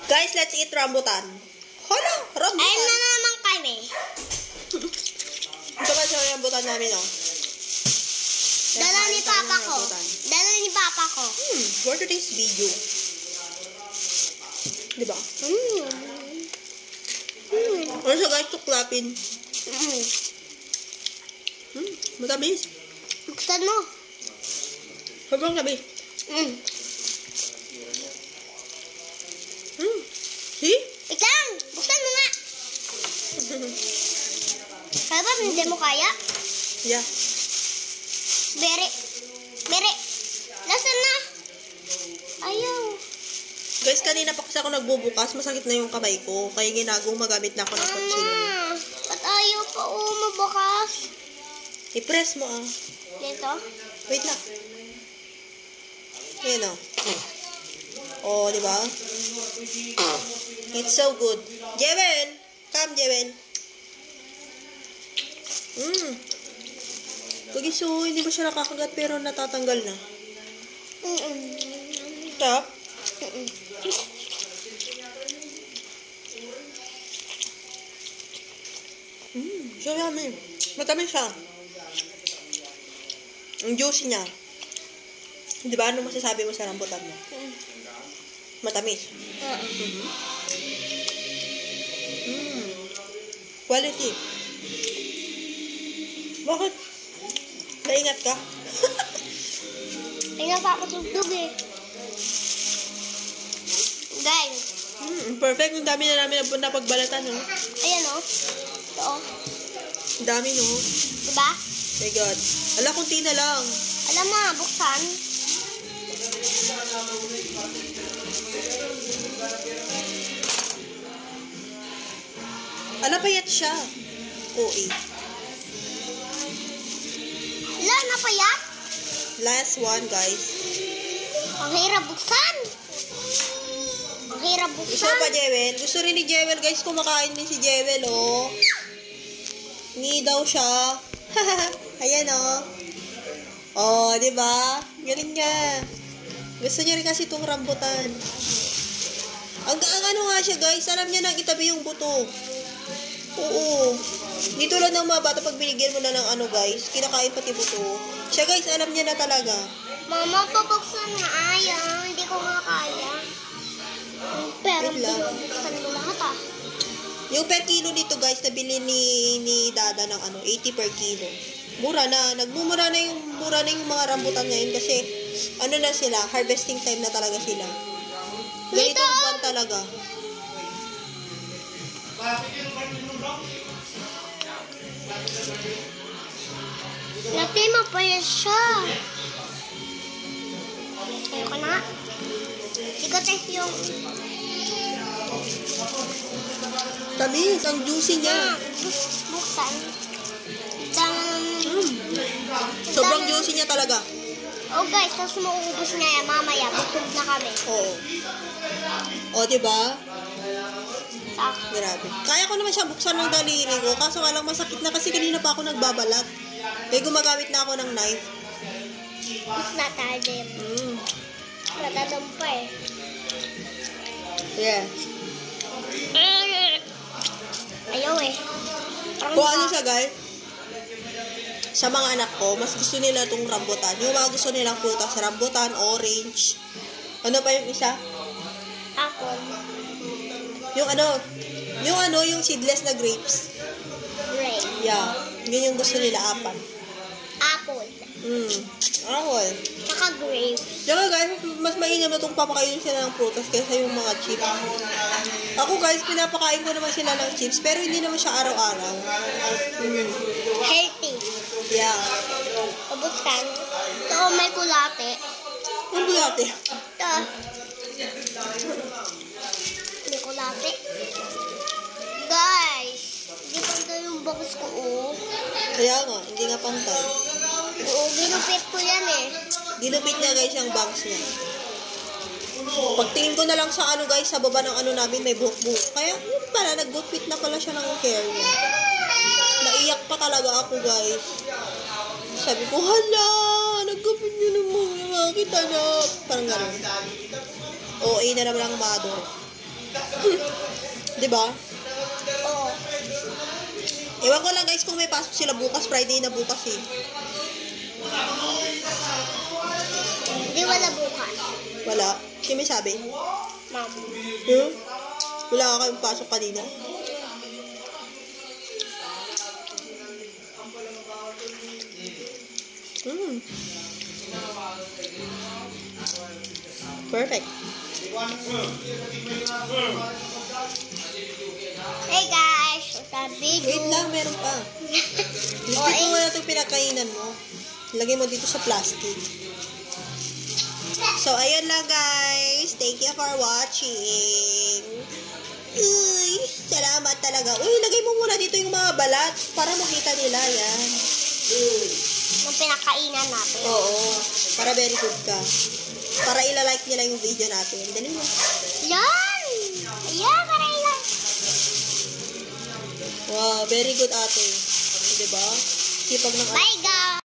Guys, let's eat rambutan. Hala, rambutan. Ayun na naman kami. Ito ba siya rambutan namin, oh? Dala ni Papa ko. Dala ni Papa ko. For today's video. Diba? Ano siya guys, tuklapin. Matamis. Buksan mo. Sobrang tamis. See? Ikang, buksan mo nga. Kaya ba, hindi mo kaya? Yeah. Bere. Bere. Lasan na. Ayaw. Guys, kanina pa kasi ako nagbubukas, masakit na yung kamay ko. Kaya gumagamit na ako ng kutsilyo. Mama, ba't ayaw pa mabukas? I-press mo, ah. Dito? Wait lang. Ayan, oh. Oh, di ba? It's so good. Jewel! Come, Jewel. Kugiso, hindi ba siya nakakagat pero natatanggal na? Stop. So yummy. Matamis siya. Ang juicy niya. Di ba? Ano masasabi mo sa rambutan mo? Matamis. Quality. Bakit? Naingat ka? Ay, napakatugtog eh. Guys. Perfect. Ang dami na namin napagbalatan, no? Ayan, oh. Ito, oh. Ang dami, no? Diba? My God. Ala, kunti na lang. Alam mo, buksan. Ala, payat siya. OA. Ala, napayat? Last one, guys. Ang hirap buksan. Ang hirap buksan. Gusto pa, Jewel? Gusto rin ni Jewel, guys. Kumakain din si Jewel, oh. Ngi daw siya. Ayan, oh. Oh, di ba? Galing niya. Gusto niya rin kasi itong rambutan. Ang ano nga siya, guys. Alam niya nang itabi yung buto. Oo. Di tulad ng mga bata, pag binigyan mo na ng ano, guys, kinakain pati buto. Siya, guys, alam niya na talaga. Mama, pabuksan na ayaw. Hindi ko makakaya. Pero buksan mo lahat, ah. Yung per kilo dito, guys, nabili ni Dada ng ano, 80 per kilo. Mura na. Nagmumura na yung mga rambutan ngayon kasi ano na sila, harvesting time na talaga sila. Ganitong buwan talaga. Natima pa yan siya. Ayoko na. Hindi ko test yung... Tamis, ang juicy niya. Buksan. Sobrang juicy niya talaga. Oh guys, tapos mauubos na yan mamaya. Busog na kami. Oo. O, diba? Sakto. Grabe. Kaya ko naman siya buksan ng daliri ko. Kaso walang masakit na kasi kanina pa ako nagbabalat. Kaya gumagamit na ako ng knife. It's not hard din. Matadong pa eh. Yeah. Ayaw eh. Kung ano siya, guys, sa mga anak ko, mas gusto nila itong rambutan. Yung mga gusto nilang prutas, rambutan, orange. Ano pa yung isa? Apple. Yung seedless na grapes. Grape. Yeah. Yun yung gusto nila, apple. Apple. Apple. Tsaka grape. Tsaka guys, mas mainam na itong papakainin sila ng prutas kaysa yung mga chips. Ako guys, pinapakain ko naman sila ng chips, pero hindi naman siya araw-araw. Healthy. Yeah. Pabuksan. Ito, may kulate. Ang bulate. Ito. May kulate. Guys, hindi pantay yung box ko, oh. Kaya nga, hindi nga pantay. Oo, ginupit ko yan eh. Ginupit niya guys yung bangs niya. Pagtingin ko na lang sa ano guys, sa baba ng ano namin may buhok-buhok. Kaya yun pala, nag-gupit na pala siya ng hair niya. Naiyak pa talaga ako guys. Sabi ko, hala, nag-gupit niyo naman. Bakit anak? Parang gano'n. OA na naman ang mother. Diba? Oo. Ewan ko lang guys kung may pasok sila bukas. Friday na bukas eh. Hindi wala bukas. Wala. Sino may sabi? Ma'am. Hmm? Wala ka kayong pasok kanina. Perfect. Hey guys, sabi Wait lang, meron pa. Ligpit mo muna itong pinakainan mo. Lagay mo dito sa plastic. So, ayun lang guys. Thank you for watching. Uy, salamat talaga. Uy, lagay mo muna dito yung mga balat para makita nila yan. Nung pinakainan natin. Oo, para very good ka. Para ilalike nila yung video natin. Dali mo. Yan! Ayan, para ilan. Wow, very good ate. Diba? Sipag ng Bye guys!